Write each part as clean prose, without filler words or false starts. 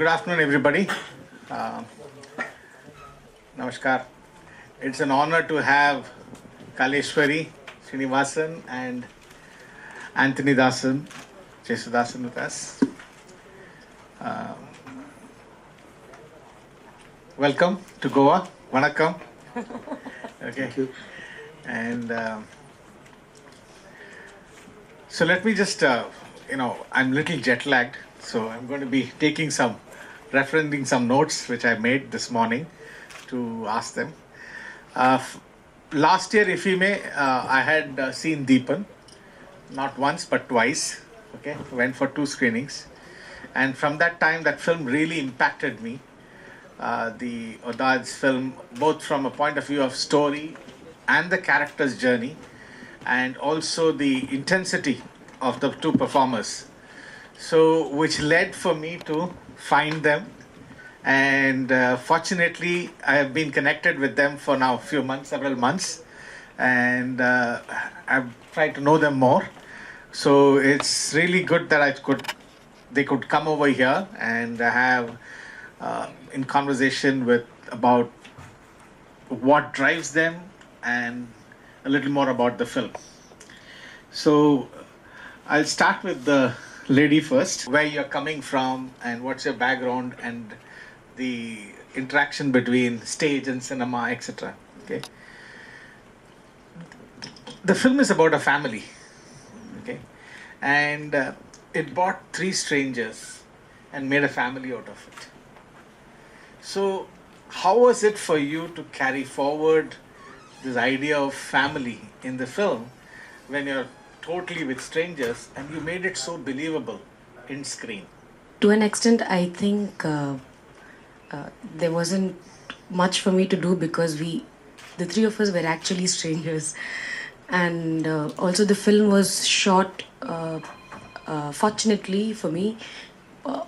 Good afternoon, everybody. Uh, Namaskar. It's an honor to have Kaleshwari Srinivasan and Antonythasan, Jesuthasan with us. Uh, Welcome to Goa. Vanakkam. Okay. Thank you. And so let me just, I'm a little jet lagged, so I'm going to be referencing some notes which I made this morning to ask them. Last year, if you may, I had seen Dheepan, not once but twice. Okay, went for 2 screenings, and from that time, that film really impacted me. The Odad's film, both from a point of view of story and the character's journey, and also the intensity of the 2 performers. So, which led for me to find them, and fortunately, I have been connected with them for now several months, and I've tried to know them more. So it's really good that they could come over here and have in conversation about what drives them and a little more about the film. So I'll start with the lady first, where you're coming from and what's your background and the interaction between stage and cinema, etc. Okay. The film is about a family, okay, and it brought 3 strangers and made a family out of it. So, how was it for you to carry forward this idea of family in the film when you're totally with strangers and you made it so believable in screen? To an extent, I think there wasn't much for me to do because the 3 of us were actually strangers. And also the film was shot, fortunately for me,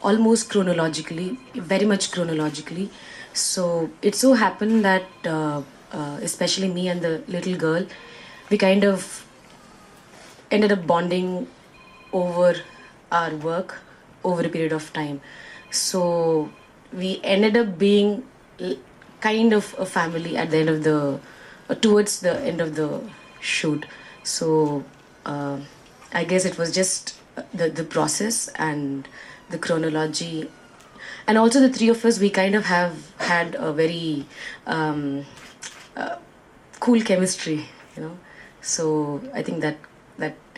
almost chronologically, very much chronologically. So it so happened that especially me and the little girl, we kind of ended up bonding over our work over a period of time. So we ended up being kind of a family at the end of towards the end of the shoot. So I guess it was just the process and the chronology, and also the 3 of us, we kind of have had a very cool chemistry, so I think that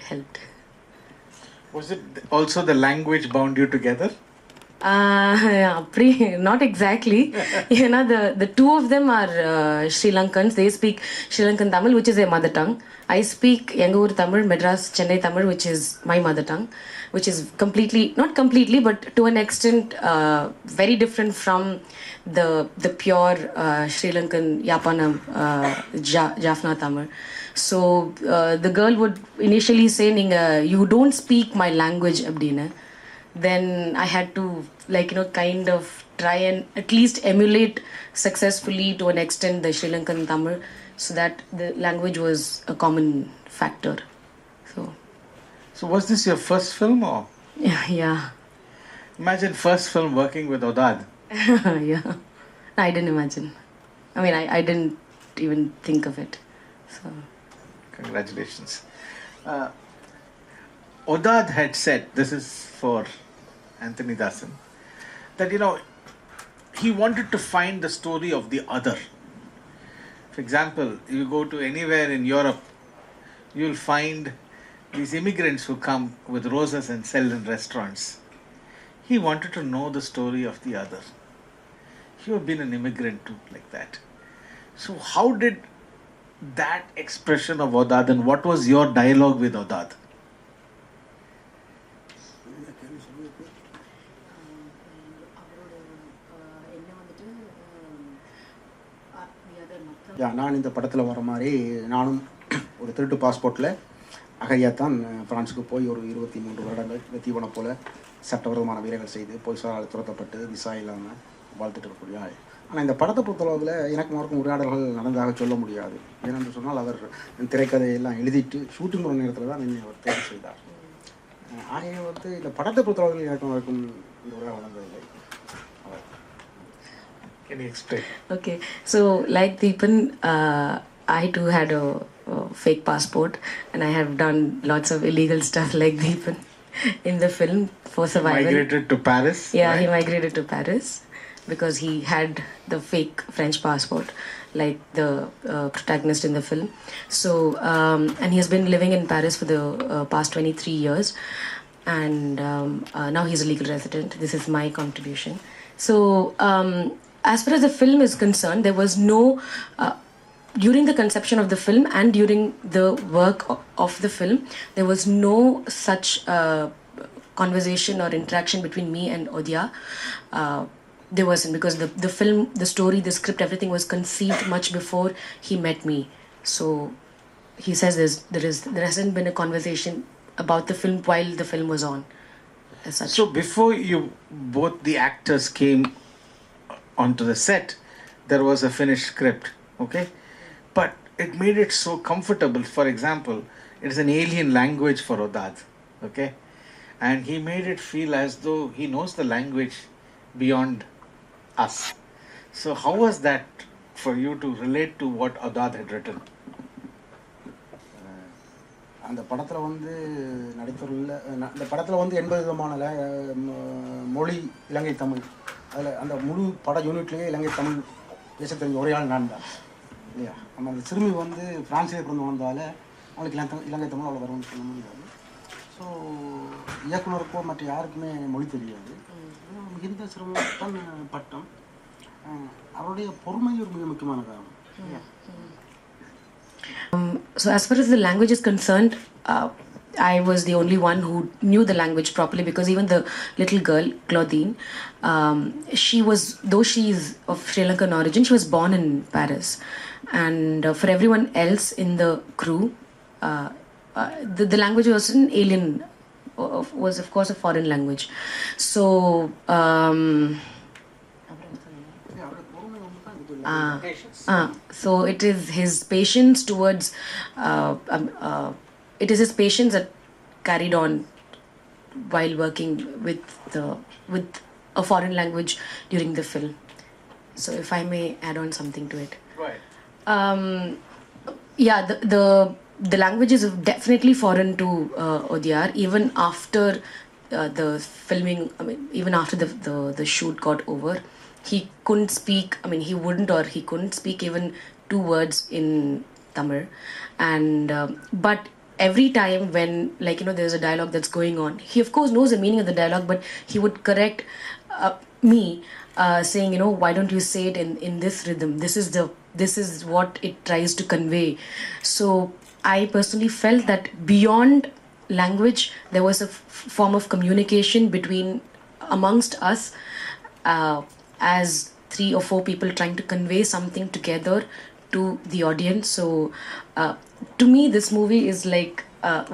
helped. Was it also the language bound you together? Yeah, not exactly. The 2 of them are Sri Lankans. They speak Sri Lankan Tamil, which is their mother tongue. I speak Yangur Tamil, Madras, Chennai Tamil, which is my mother tongue, which is not completely, but to an extent very different from the pure Sri Lankan Yapana Jaffna Tamil. So the girl would initially say, you don't speak my language, abdina. Then I had to kind of try and at least emulate successfully to an extent the Sri Lankan Tamil, so that the language was a common factor. So was this your first film or? Yeah. Imagine first film working with Odad. Yeah. I didn't imagine. I mean, I didn't even think of it. So. Congratulations. Odad had said, this is for Antonythasan, that he wanted to find the story of the other. For example, you go to anywhere in Europe, you'll find these immigrants who come with roses and sell in restaurants. He wanted to know the story of the other. You have been an immigrant too, like that. So how did that expression of Odad, and what was your dialogue with Odad? நான் இந்த படத்தில் வர மாதிரி நானும் ஒரு திருட்டு பாஸ்போர்ட்டில் அகதியாத்தான் ஃப்ரான்ஸுக்கு போய் ஒரு 23 வருடங்கள் இந்த தீவனை போல் சட்டவிரோதமான வேலைகள் செய்து போலீஸால் துரத்தப்பட்டு விசா இல்லாமல் வாழ்த்துட்டு இருக்கக்கூடிய ஆள். ஆனால் இந்த படத்தை பொறுத்தளவில் எனக்கும் அவருக்கும் உரையாடல்கள் நடந்ததாக சொல்ல முடியாது. ஏனென்று சொன்னால் அவர் திரைக்கதையெல்லாம் எழுதிட்டு ஷூட்டிங் ஒரு நேரத்தில் தான் என்னை அவர் தேர்வு செய்தார். ஆகவே இந்த படத்தை பொறுத்தளவில் எனக்கும் அவருக்கும் இந்த உரையாடல் நடந்ததில்லை. Can you explain? Okay, so like Deepan, I too had a fake passport, and I have done lots of illegal stuff like Deepan in the film for survival. Migrated to Paris. Yeah, right? he migrated to Paris because he had the fake French passport, like the protagonist in the film. So, and he has been living in Paris for the past 23 years, and now he's a legal resident. This is my contribution. So, as far as the film is concerned, there was no. During the conception of the film and during the work of the film, there was no such conversation or interaction between me and Odia. There wasn't, because the film, the story, the script, everything was conceived much before he met me. So he says there hasn't been a conversation about the film while the film was on, as such. So before you both the actors came onto the set, there was a finished script, okay? But it made it so comfortable. For example, it is an alien language for Odad, okay? And he made it feel as though he knows the language beyond us. So how was that for you to relate to what Odad had written? அந்த படத்தில் வந்து நடித்துள்ள அந்த படத்தில் வந்து 80 விதமான மொழி இலங்கை தமிழ். அதில் அந்த முழு பட யூனிட்லேயே இலங்கை தமிழ் பேச தெரிஞ்ச ஒரே ஆள் நான் தான் இல்லையா. நம்ம அந்த சிறுமி வந்து ஃப்ரான்ஸிலே பிறந்து வந்தால அவளுக்கு இலங்கை தமிழ் அவ்வளோ வரும்னு சொல்ல முடியாது. ஸோ இயக்குனருக்கோ மற்ற யாருக்குமே மொழி தெரியாது. மிகுந்த சிரமத்தான் பட்டம். அவருடைய பொறுமை ஒரு மிக முக்கியமான காரணம். So as far as the language is concerned, I was the only one who knew the language properly, because even the little girl, Claudine, she was, though she is of Sri Lankan origin, she was born in Paris. And for everyone else in the crew, the language was an alien, was of course a foreign language. So so it is his patience towards it is his patience that carried on while working with a foreign language during the film. So if I may add on something to it. Right. Yeah, the language is definitely foreign to Odyar. Even after the filming, I mean, even after the shoot got over, he couldn't speak. I mean, he wouldn't, or he couldn't speak even 2 words in Tamil. And but every time when, like, you know, there's a dialogue that's going on, he of course knows the meaning of the dialogue, but he would correct me, saying, you know, why don't you say it in this rhythm? This is what it tries to convey. So I personally felt that beyond language, there was a form of communication amongst us, as 3 or 4 people trying to convey something together to the audience. So to me, this movie is like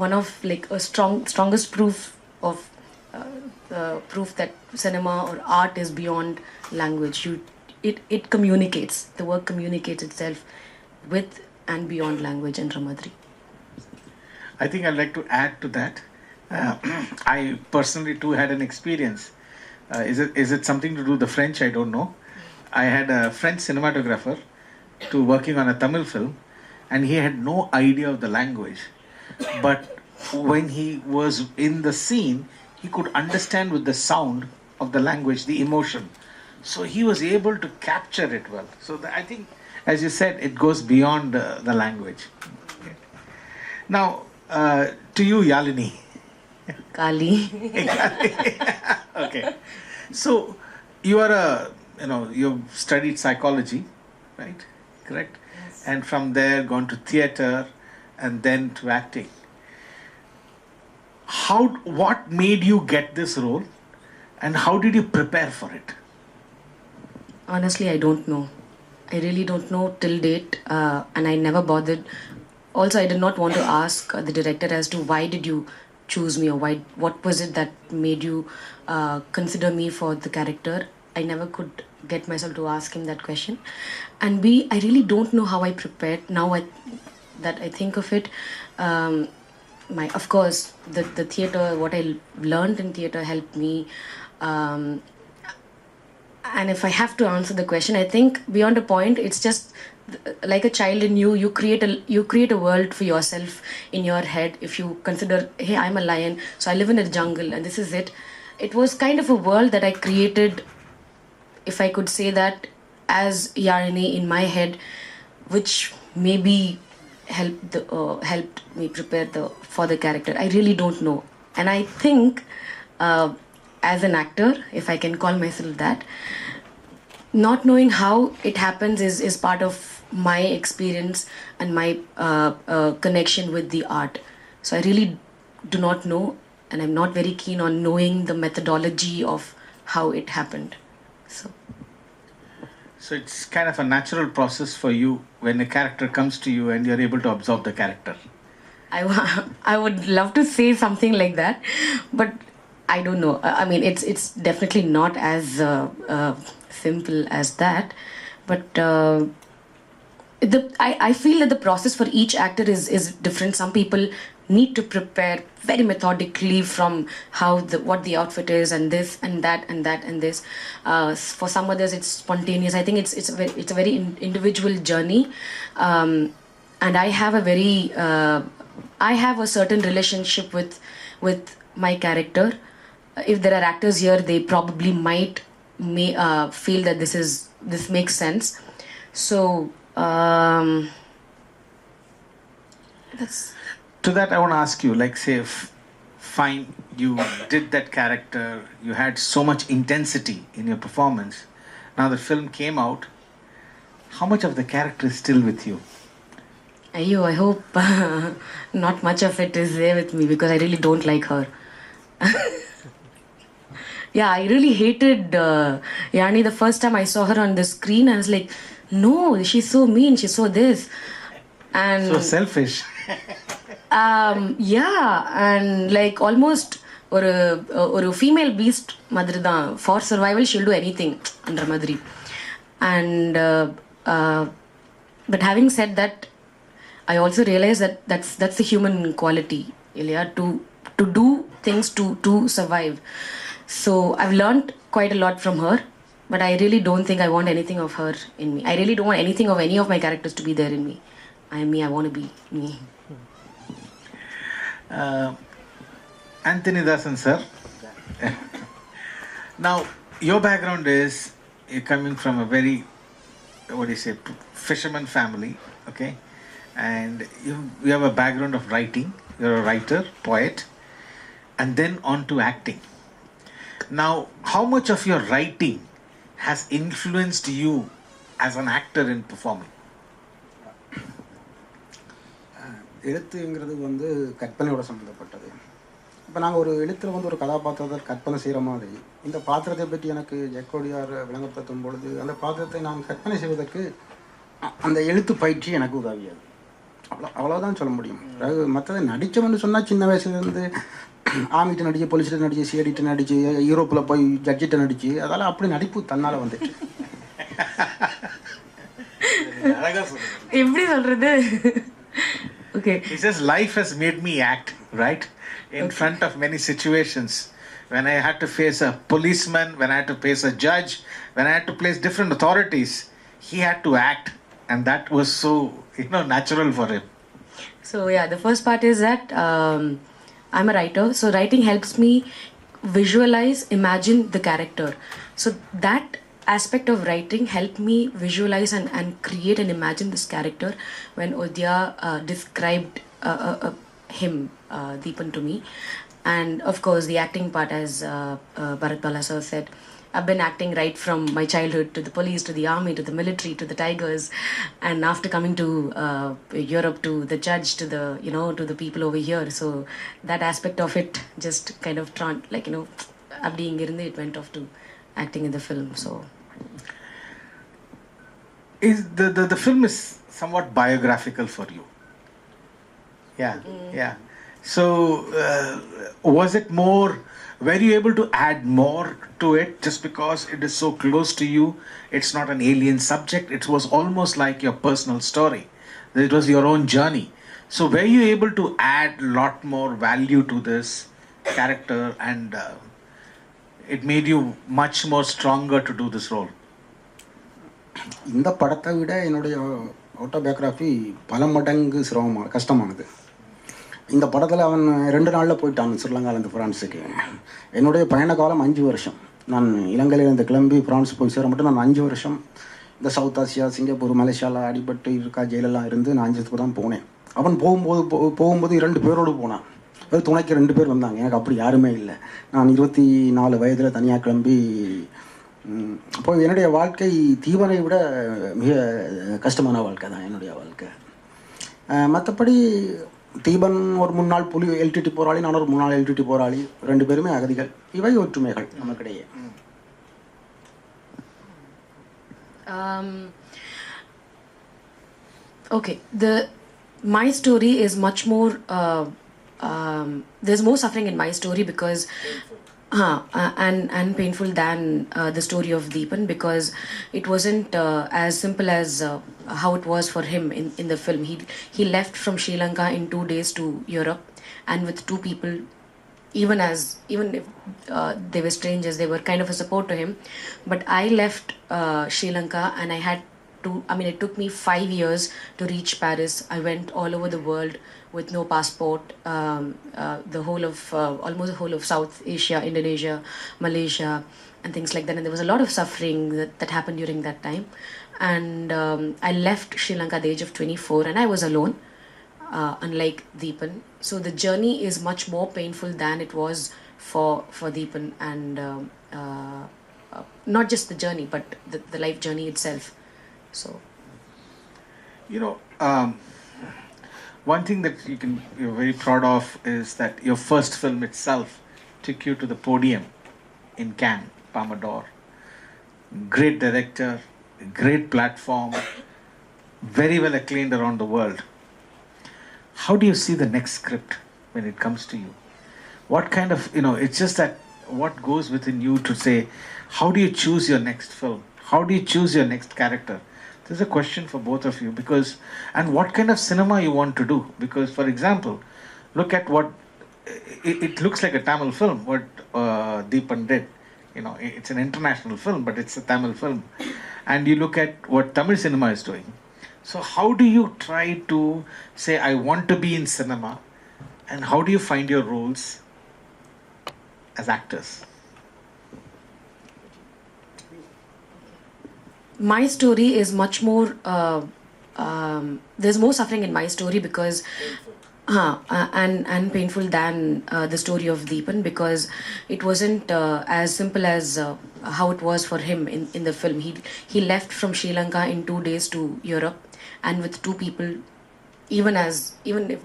one of like a strongest proof of proof that cinema or art is beyond language. It communicates. The work communicates itself with and beyond language and Ramadri. I think I'd like to add to that. I personally too had an experience. Is it something to do with the French? I don't know. I had a French cinematographer to working on a Tamil film, and he had no idea of the language. But when he was in the scene, he could understand with the sound of the language, the emotion. So he was able to capture it well. So I think, as you said, it goes beyond the language. Okay. Now, to you, Yalini. Kali. Okay. So you are you've studied psychology, right? Correct? Yes. And from there gone to theatre and then to acting. What made you get this role, and how did you prepare for it? Honestly, I don't know. I really don't know till date, and I never bothered. Also, I did not want to ask the director as to why did you choose me, or what was it that made you consider me for the character. I never could get myself to ask him that question. And B, I really don't know how I prepared. Now that I think of it, of course, the theatre, what I learned in theatre helped me. And if I have to answer the question, I think beyond a point, it's just like a child in you. You create a world for yourself in your head. If you consider, hey, I'm a lion, so I live in a jungle, and this is it. It was kind of a world that I created, if I could say that, as Yarini in my head, which maybe helped me prepare for the character. I really don't know, and I think. As an actor, if I can call myself that, not knowing how it happens is part of my experience and my connection with the art. So I really do not know, and I'm not very keen on knowing the methodology of how it happened. So it's kind of a natural process for you when a character comes to you and you're able to absorb the character. I would love to say something like that, but I don't know. I mean, it's definitely not as simple as that. But I feel that the process for each actor is different. Some people need to prepare very methodically from what the outfit is, and this and that and that and this. For some others, it's spontaneous. I think it's a very individual journey, and I have a certain relationship with my character. If there are actors here, they probably may feel that this makes sense. So that's. To that, I want to ask you, like, say, fine, you did that character, you had so much intensity in your performance. Now the film came out. How much of the character is still with you? Ayyo, I hope not much of it is there with me, because I really don't like her. Yeah, I really hated Yani the first time I saw her on the screen. I was like, no, she's so mean, she's so this. And so selfish. Yeah, and like almost or female beast madri dhaan. For survival, she'll do anything under madri. And but having said that, I also realized that that's the human quality, Ilya, to do things to survive. So I've learned quite a lot from her, but I really don't think I want anything of her in me. I really don't want anything of any of my characters to be there in me. I want to be me. Antonythasan, sir. Now, your background is you're coming from a very, fisherman family, okay? And you have a background of writing. You're a writer, poet, and then on to acting. Now, how much of your writing has influenced you as an actor in performing? எழுத்துங்கிறது வந்து கற்பனையோட சம்மந்தப்பட்டது. இப்போ நாங்கள் ஒரு எழுத்தில் வந்து ஒரு கதாபாத்திரத்தை கற்பனை செய்கிற மாதிரி இந்த பாத்திரத்தை பற்றி எனக்கு ஜக்கோடியார் விளங்கப்படுத்தும் பொழுது அந்த பாத்திரத்தை நான் கற்பனை செய்வதற்கு அந்த எழுத்து பயிற்சி எனக்கு உதவியது. அவ்வளோதான் சொல்ல முடியும். அதாவது மற்றதை நடித்தவன்னு சொன்னால் சின்ன வயசுலேருந்து ஆமிகிட்ட நடிச்சு, போலீஸ்கிட்ட நடிச்சு, சிஐடிட்ட நடிச்சு, யூரோப்பில் போய் ஜட்ஜிட்ட நடிச்சு, அதெல்லாம் அப்படி நடிப்பு தன்னால் வந்துட்டு. எப்படி சொல்கிறது? Okay. He says life has made me act, right? In front of many situations. When I had to face a policeman, when I had to face a judge, when I had to place different authorities, he had to act. And that was so, natural for him. So yeah, the first part is that I'm a writer. So writing helps me visualize, imagine the character. So that aspect of writing helped me visualize and create and imagine this character when Udya described him, Dheepan, to me. And of course the acting part, as BharatBala sir said, I've been acting right from my childhood to the police, to the army, to the military, to the tigers, and after coming to Europe, to the judge, to the to the people over here. So that aspect of it just kind of abdi ingirundhu it went off to acting in the film. So is the film is somewhat biographical for you? Yeah. So was it more, were you able to add more to it just because it is so close to you? It's not an alien subject. It was almost like your personal story. It was your own journey. So were you able to add a lot more value to this character and it made you much more stronger to do this role? இந்த படத்தை விட என்னுடைய autobiography பல மடங்கு கஷ்டமானது. இந்த படத்தில் அவன் 2 நாளில் போயிட்டான் ஸ்ரீலங்காலேருந்து ஃப்ரான்ஸுக்கு. என்னுடைய பயண காலம் 5 வருஷம். நான் இலங்கையிலேருந்து கிளம்பி ஃப்ரான்ஸ் போய் சேர மட்டும் நான் 5 வருஷம் இந்த சவுத் ஆசியா, சிங்கப்பூர், மலேசியாவில் அடிபட்டு இருக்கா ஜெயிலெல்லாம் இருந்து நான் 5 வருஷத்துக்கு தான் போனேன். அவன் போகும்போது 2 பேரோடு போனான். அது துணைக்கு 2 பேர் வந்தாங்க. எனக்கு அப்படி யாருமே இல்லை. நான் 24 வயதில் தனியாக கிளம்பி அப்போ என்னுடைய வாழ்க்கை தீவனை விட மிக கஷ்டமான வாழ்க்கை தான் என்னுடைய வாழ்க்கை. மற்றபடி தீபன் ஒரு முன்னாள் எல்டிடி போராளி, நான் ஒரு முன்னாள் எல்டிடி போராளி, 2 பேருமே அகதிகள். இவை ஒற்றுமைகள் நமக்கிடையே. Okay, my story is much more. There's more suffering in my story because. And painful than the story of Dheepan, because it wasn't as simple as how it was for him in the film. He left from Sri Lanka in 2 days to Europe, and with 2 people, even if they were strangers, they were kind of a support to him. But I left Sri Lanka, and it took me 5 years to reach Paris. I went all over the world with no passport, almost the whole of South Asia, Indonesia, Malaysia, and things like that. And there was a lot of suffering that happened during that time. And I left Sri Lanka at the age of 24, and I was alone, unlike Dheepan. So the journey is much more painful than it was for Dheepan, and not just the journey, but the life journey itself. So, one thing that you're very proud of is that your first film itself took you to the podium in Cannes, Palme d'Or. Great director, great platform, very well acclaimed around the world. How do you see the next script when it comes to you? What kind of, it's just that what goes within you to say, how do you choose your next film? How do you choose your next character? This is a question for both of you, and what kind of cinema you want to do. Because, for example, look at what, it looks like a Tamil film, what Dheepan did. It's an international film, but it's a Tamil film. And you look at what Tamil cinema is doing. So how do you try to say, I want to be in cinema, and how do you find your roles as actors? My story is much more. There's more suffering in my story because, and painful than the story of Dheepan, because it wasn't as simple as how it was for him in the film. He left from Sri Lanka in 2 days to Europe, and with 2 people, even if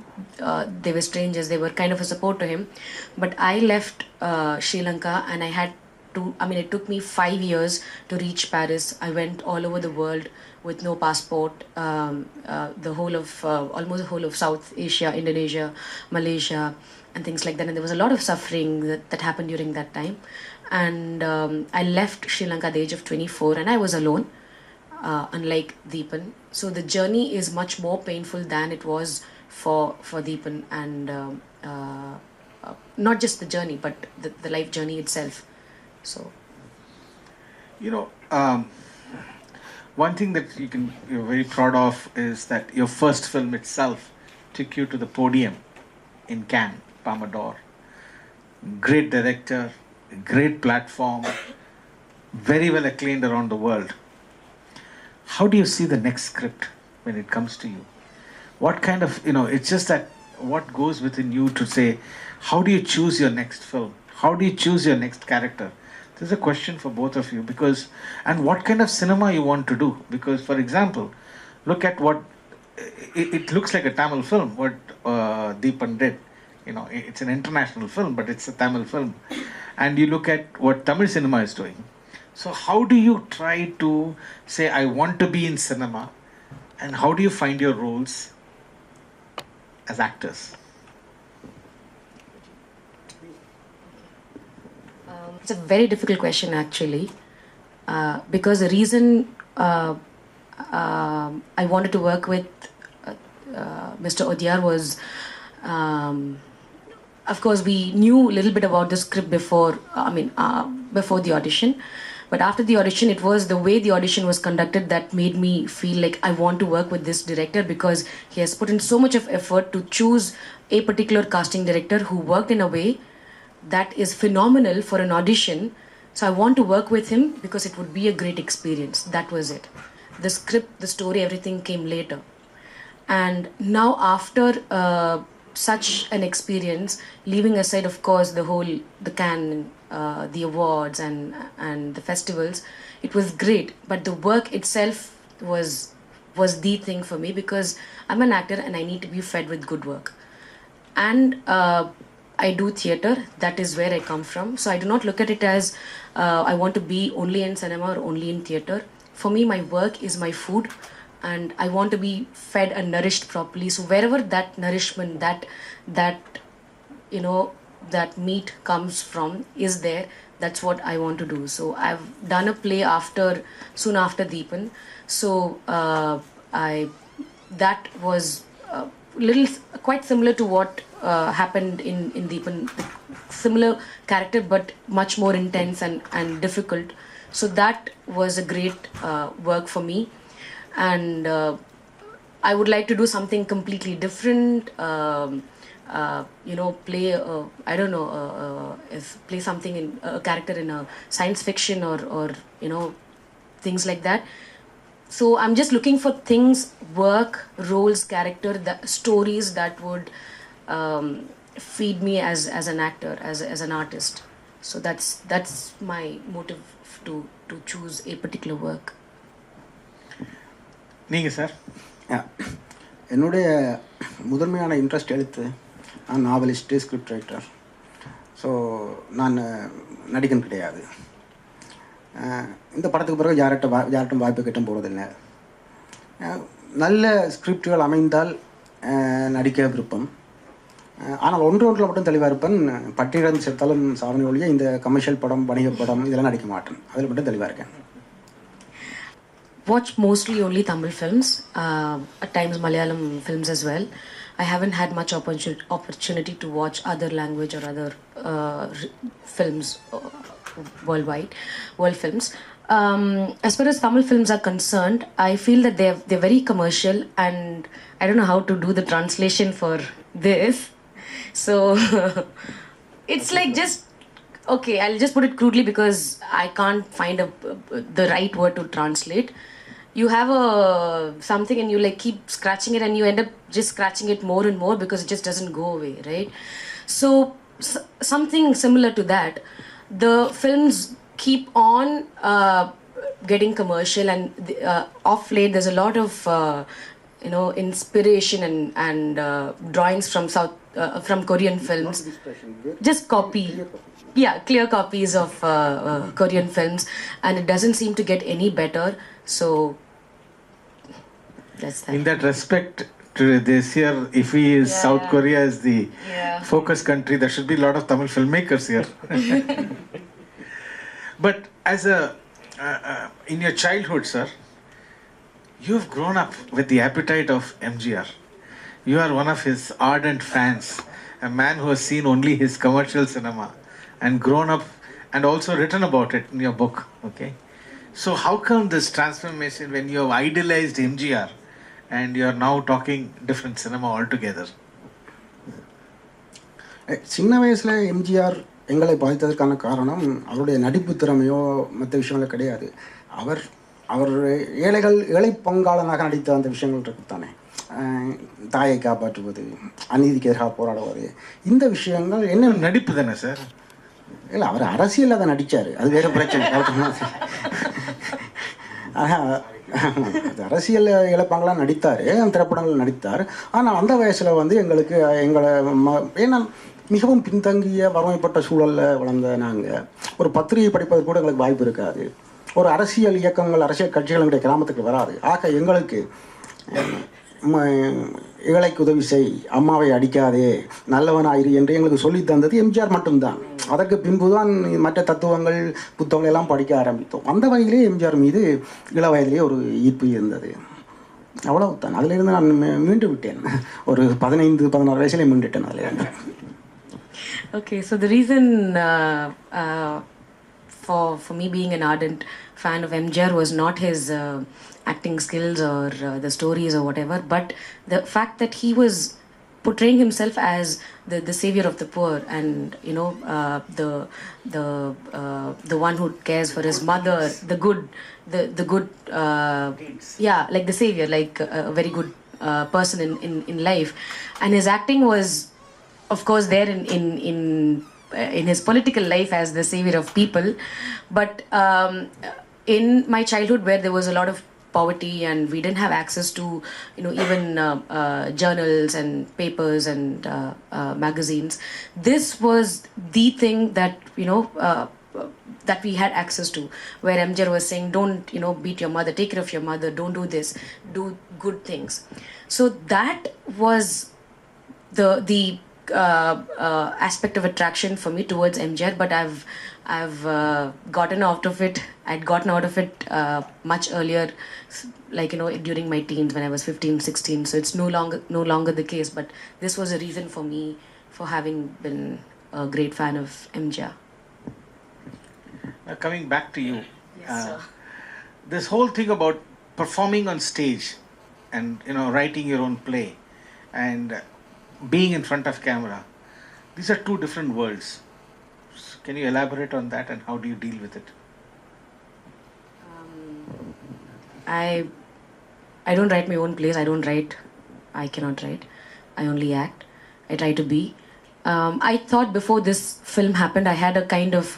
they were strangers, they were kind of a support to him. But I left Sri Lanka, and it took me 5 years to reach Paris. I went all over the world with no passport, almost the whole of South Asia, Indonesia, Malaysia, and things like that. And there was a lot of suffering that happened during that time. And I left Sri Lanka at the age of 24, and I was alone, unlike Dheepan. So the journey is much more painful than it was for Dheepan, and not just the journey, but the life journey itself. So, one thing that you're very proud of is that your first film itself took you to the podium in Cannes, Palme d'Or. Great director, great platform, very well acclaimed around the world. How do you see the next script when it comes to you? What kind of, it's just that what goes within you to say, how do you choose your next film? How do you choose your next character? This is a question for both of you, and what kind of cinema you want to do. Because, for example, look at what, it looks like a Tamil film, what Dheepan did. It's an international film, but it's a Tamil film. And you look at what Tamil cinema is doing. So how do you try to say, I want to be in cinema, and how do you find your roles as actors? It's a very difficult question, actually, because the reason I wanted to work with Mr. Odyar was, of course, we knew a little bit about the script before. before the audition. But after the audition, it was the way the audition was conducted that made me feel like I want to work with this director, because he has put in so much of effort to choose a particular casting director who worked in a way that is phenomenal for an audition. So I want to work with him because it would be a great experience. That was it. The script, the story, everything came later. And now after such an experience, leaving aside of course the Cannes, the awards and the festivals, it was great, but the work itself was the thing for me, because I'm an actor and I need to be fed with good work. And I do theatre. That is where I come from. So I do not look at it as I want to be only in cinema or only in theatre. For me, my work is my food, and I want to be fed and nourished properly. So wherever that nourishment, that you know, that meat comes from is there, that's what I want to do. So I've done a play soon after Dheepan. So that was quite similar to what happened in Dheepan. Similar character, but much more intense and difficult. So that was a great work for me. And I would like to do something completely different. Play I don't know, play something in a character in a science fiction or things like that. So I'm just looking for things, work, roles, character, stories that would feed me as an actor, as an artist. So that's my motive to choose a particular work. நீங்க sir? என்னுடைய முதன்மையான interest எழுத்து. நான் novelist, script writer. So நான் நடிகன் கிடையாது. இந்த படத்துக்கு பிறகு யார்கிட்டும் வாய்ப்பு கிட்டும் போகிறதில்லை. நல்ல ஸ்கிரிப்டுகள் அமைந்தால் நடிக்க விருப்பம். ஆனால் ஒன்றில் மட்டும் தெளிவாக இருப்பேன். பட்டியலிடம் சேர்த்தாலும் சாதனை ஒழிய இந்த கமர்ஷியல் படம், வணிக படம் இதெல்லாம் நடிக்க மாட்டேன். அதில் மட்டும் தெளிவாக இருக்கேன். Watch mostly only Tamil films, at times Malayalam films as well. I haven't had much opportunity to watch other language or other films world films. As far as Tamil films are concerned, I feel that they're very commercial, and I don't know how to do the translation for this. So it's like just, okay, I'll just put it crudely because I can't find the right word to translate. You have something and you like keep scratching it, and you end up just scratching it more and more because it just doesn't go away, right? So something similar to that. The films keep on getting commercial, and off late there's a lot of inspiration and drawings from Korean films. Just copy. Yeah, clear copies of Korean films, and it doesn't seem to get any better. So that's that. In that respect, to this year, if we is South Korea is the focus country, there should be a lot of Tamil filmmakers here. But as in your childhood, sir, you've grown up with the appetite of MGR. You are one of his ardent fans, a man who has seen only his commercial cinema and grown up and also written about it in your book. Okay, so how come this transformation when you have idolized MGR and you are now talking different cinema altogether? சின்ன வயசில் எம்ஜிஆர் எங்களை பாதித்ததற்கான காரணம் அவருடைய நடிப்பு திறமையோ மற்ற விஷயங்களோ கிடையாது. அவர் ஏழை பங்காளனாக நடித்த அந்த விஷயங்கள் இருக்குத்தானே. தாயை காப்பாற்றுவது, அநீதிக்கு எதிராக போராடுவது, இந்த விஷயங்கள் என்ன நடிப்பு தானே சார்? இல்லை, அவர் அரசியலில் அதை நடித்தார், அது வேறு பிரச்சனை. அரசியல் இழப்பாங்களாம் நடித்தார், அந்த திரைப்படங்கள் நடித்தார். ஆனால் அந்த வயசில் வந்து எங்களை ஏன்னா மிகவும் பின்தங்கிய வறுமைப்பட்ட சூழலில் வளர்ந்த நாங்கள் ஒரு பத்திரிகை படிப்பதற்கு கூட எங்களுக்கு வாய்ப்பு இருக்காது. ஒரு அரசியல் இயக்கங்கள், அரசியல் கட்சிகள் எங்களுடைய கிராமத்துக்கு வராது. ஆக எங்களுக்கு ஏழைக்கு உதவி செய், அம்மாவை அடிக்காதே, நல்லவனாயிரு என்று எங்களுக்கு சொல்லி தந்தது எம்ஜிஆர் மட்டும்தான். அதற்கு பின்புதான் மற்ற தத்துவங்கள், புத்தகங்கள் எல்லாம் படிக்க ஆரம்பித்தோம். அந்த வகையிலே எம்ஜிஆர் மீது இள வயதிலே ஒரு ஈர்ப்பு இருந்தது. அவ்வளவுதான். அதிலிருந்து நான் மீண்டு விட்டேன். ஒரு 15-16 வயசுலேயே மீண்டுட்டேன் அதில். Okay, so the reason for me being an ardent fan of MGR was not his acting skills or the stories or whatever, but the fact that he was portraying himself as the savior of the poor, and the one who cares for his mother, the good yeah, like the savior, like a very good person in life. And his acting was, of course, there in his political life as the savior of people. But in my childhood, where there was a lot of poverty and we didn't have access to even journals and papers and magazines, this was the thing that that we had access to, where MJ was saying, don't beat your mother, take care of your mother, don't do this, do good things. So that was the aspect of attraction for me towards MJR. But I've gotten out of it. I'd gotten out of it much earlier, like during my teens when I was 15, 16. So it's no longer the case. But this was a reason for me for having been a great fan of MJR. Now coming back to you, Yes, sir. this whole thing about performing on stage and writing your own play and being in front of camera, these are two different worlds. So can you elaborate on that and how do you deal with it? I don't write my own plays. I cannot write. I only act. I try to be. I thought before this film happened, I had a kind of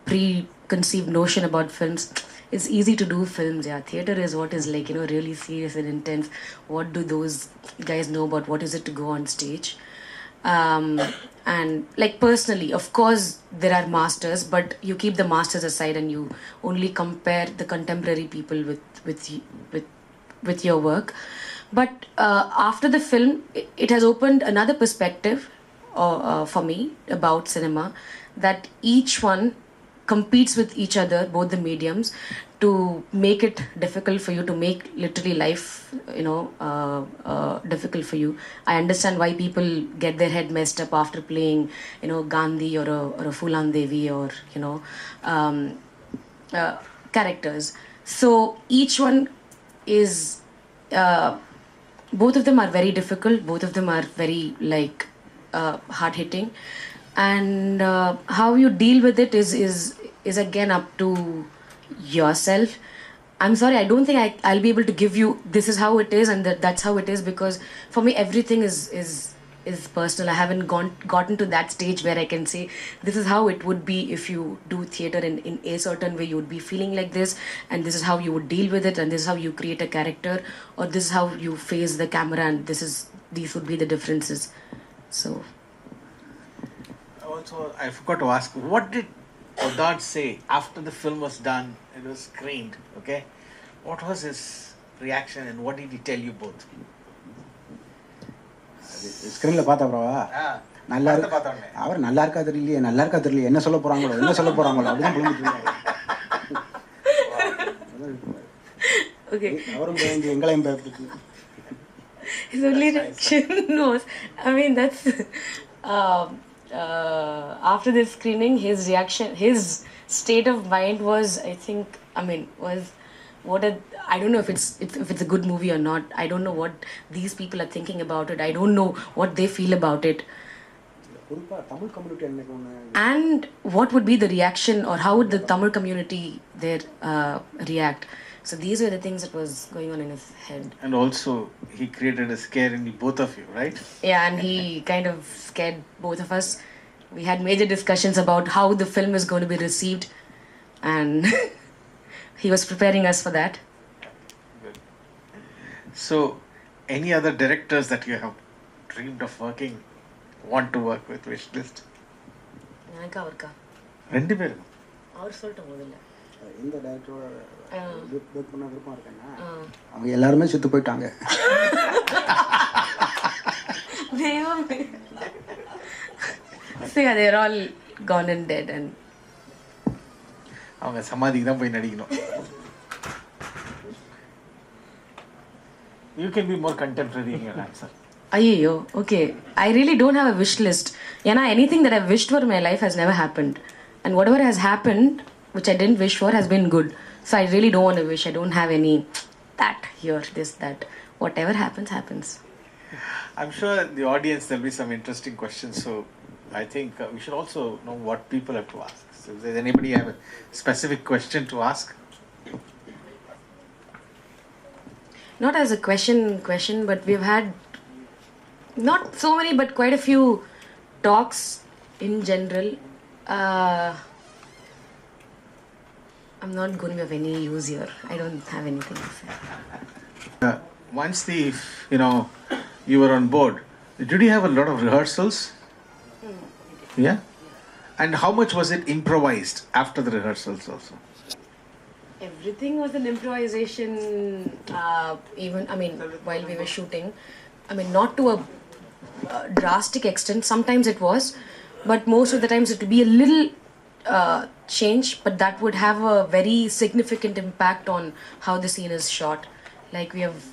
preconceived notion about films. It's easy to do films, yeah. Theater is what is like, really serious and intense. What do those guys know about what is it to go on stage? And like personally, of course, there are masters, but you keep the masters aside and you only compare the contemporary people with your work. But after the film, it has opened another perspective for me about cinema, that each one competes with each other, both the mediums, to make it difficult for you, to make literally life, difficult for you. I understand why people get their head messed up after playing, Gandhi or a Fulan Devi or, characters. So each one is, both of them are very difficult. Both of them are very hard hitting, and how you deal with it is again up to yourself. I'm sorry, I don't think I'll be able to give you this is how it is and that's how it is, because for me everything is personal. I haven't gotten to that stage where I can say this is how it would be if you do theater in a certain way. You would be feeling like this, and this is how you would deal with it, and this is how you create a character, or this is how you face the camera, and these would be the differences. So Also, I forgot to ask, what did Oddard say after the film was done, it was screened, okay? What was his reaction and what did he tell you both? ஸ்க்ரீனில் பார்த்தா ப்ரோவா நல்லா இருக்கு, அவர் நல்லா இருக்கா தெரியலையே, நல்லா இருக்கா தெரியலையே, என்ன சொல்ல போகிறாங்களோ அப்படின்னு புரிஞ்சுட்டு okay. அவரும் பயந்து எங்களையும் பயப்படுத்தி. His only reaction was, I mean, that's after this screening, his reaction, his state of mind was, I think, was I don't know if it's a good movie or not. I don't know what these people are thinking about it. I don't know what they feel about it. And what would be the reaction, or how would the Tamil community there react? So these were the things that was going on in his head. And also, he created a scare in both of you, right? Yeah, and he kind of scared both of us. We had major discussions about how the film is going to be received, and he was preparing us for that. Good. So, any other directors that you have dreamed of want to work with, wish list? எனக்கு அவர்க்கா ரெண்டு பேரும் அவர் சொல்லிட்டு முதல்ல இந்த டேரக்டரோட work பண்ண விருப்பம் இருக்கேன்னா அவங்க எல்லாருமே செத்து போயிட்டாங்க. See, they're all gone and dead, and அவங்க சமாதிக்கு தான் போய் நடிக்கணும். You can be more contemporary in your answer. Ayyo, okay. I really don't have a wish list. Anything that I've wished for in my life has never happened. And whatever has happened, which I didn't wish for, has been good. So I really don't want to wish. I don't have any that, here, this, that. Whatever happens, happens. I'm sure in the audience there'll be some interesting questions. So I think we should also know what people have to ask. So if there's anybody have a specific question to ask. Not as a question, but we've had not so many, but quite a few talks in general. I'm not going to have any use here. I don't have anything to say. Once you were on board, did you have a lot of rehearsals? Yeah? And how much was it improvised after the rehearsals also? Everything was an improvisation, while we were shooting. Not to a drastic extent. Sometimes it was, but most of the times it would be a little change, but that would have a very significant impact on how the scene is shot. Like we have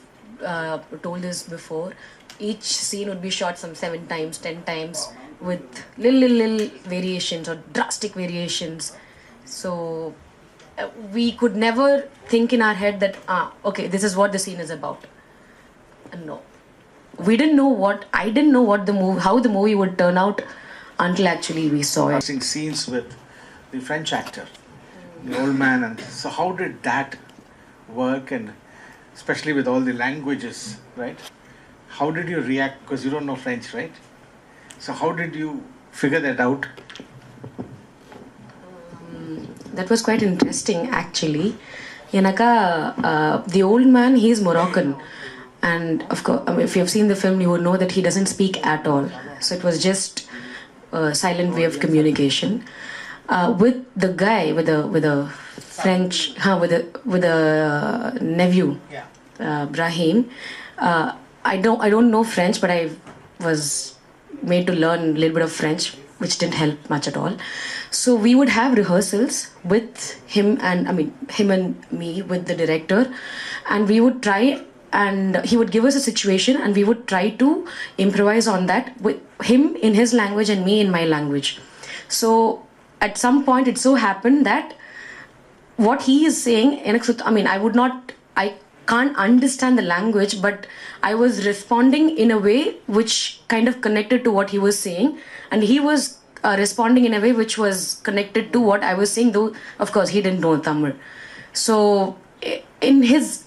told this before, each scene would be shot some 7 times, 10 times with little variations or drastic variations. So we could never think in our head that okay, this is what the scene is about. No, we didn't know I didn't know how the movie would turn out until actually we saw it. Scenes with the French actor, the old man, and so how did that work, and especially with all the languages, right? How did you react, because you don't know French, right? So how did you figure that out? That was quite interesting actually. The old man, he's Moroccan, and of course if you have seen the film you would know that he doesn't speak at all. So it was just a silent way of communication. With the guy, with a French, with a nephew, Brahim. I don't know French, but I was made to learn a little bit of French, which didn't help much at all. So we would have rehearsals with him and me with the director, and we would try, and he would give us a situation and we would try to improvise on that with him in his language and me in my language. So at some point it so happened that what he is saying, I can't understand the language, but I was responding in a way which kind of connected to what he was saying, and he was responding in a way which was connected to what I was saying, though of course he didn't know Tamil. So in his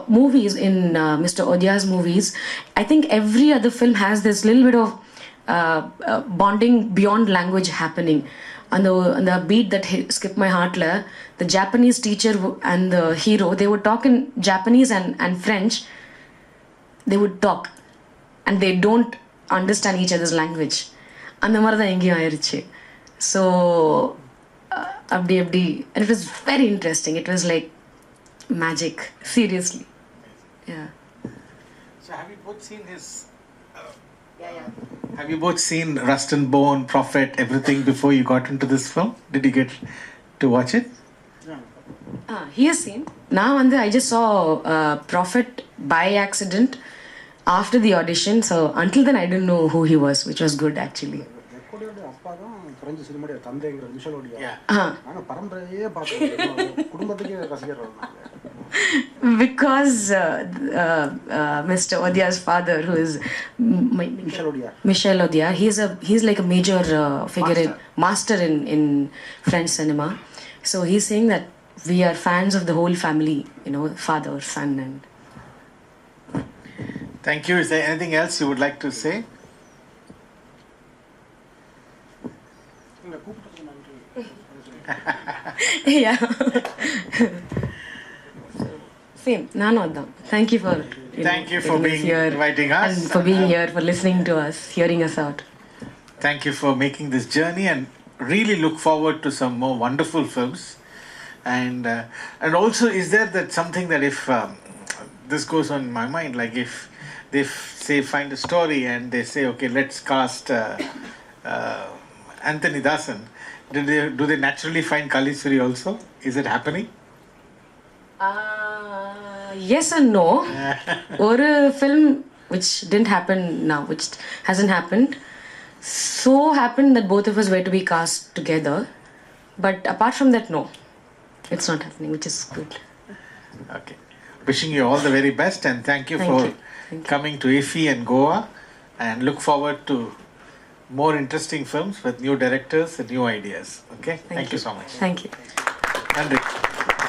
movies, in Mr. Odia's movies, I think every other film has this little bit of bonding beyond language happening. And the beat that skipped my heart, the Japanese teacher and the hero, they would talk in Japanese and French. They would talk and they don't understand each other's language. அந்த மாதிரி தான் எங்கேயும் ஆயிடுச்சு. So and it was very interesting. It was like magic, seriously. Yeah. So have you both seen his have you both seen Rust and Bone, Prophet, everything before you got into this film? Did you get to watch it? He has seen. Now I just saw Prophet by accident after the audition. So until then I didn't know who he was, which was good actually. Because Mr. Odia's father, who is Michel Odia, he's like a major figure, master in French cinema. So he's saying that we are fans of the whole family, father, son, and. Thank you. Is there anything else you would like to say? Yeah. Same. Thank you for thank you for being here, inviting us, and for being here, for listening to us, hearing us out. Thank you for making this journey, and really look forward to some more wonderful films. And also, is there that something that if this goes on in my mind, like if they say find a story and they say, okay, let's cast Antonythasan, do they naturally find Kaleshwari also? Is it happening? Yes and no. ஒரு film which didn't happen now, which hasn't happened. So happened that both of us were to be cast together, but apart from that, no, it's not happening, which is good. Okay. Wishing you all the very best, and thank you Thank for you. Thank you. coming to IFFI and Goa, and look forward to more interesting films with new directors and new ideas. Okay? Thank you so much. Thank you.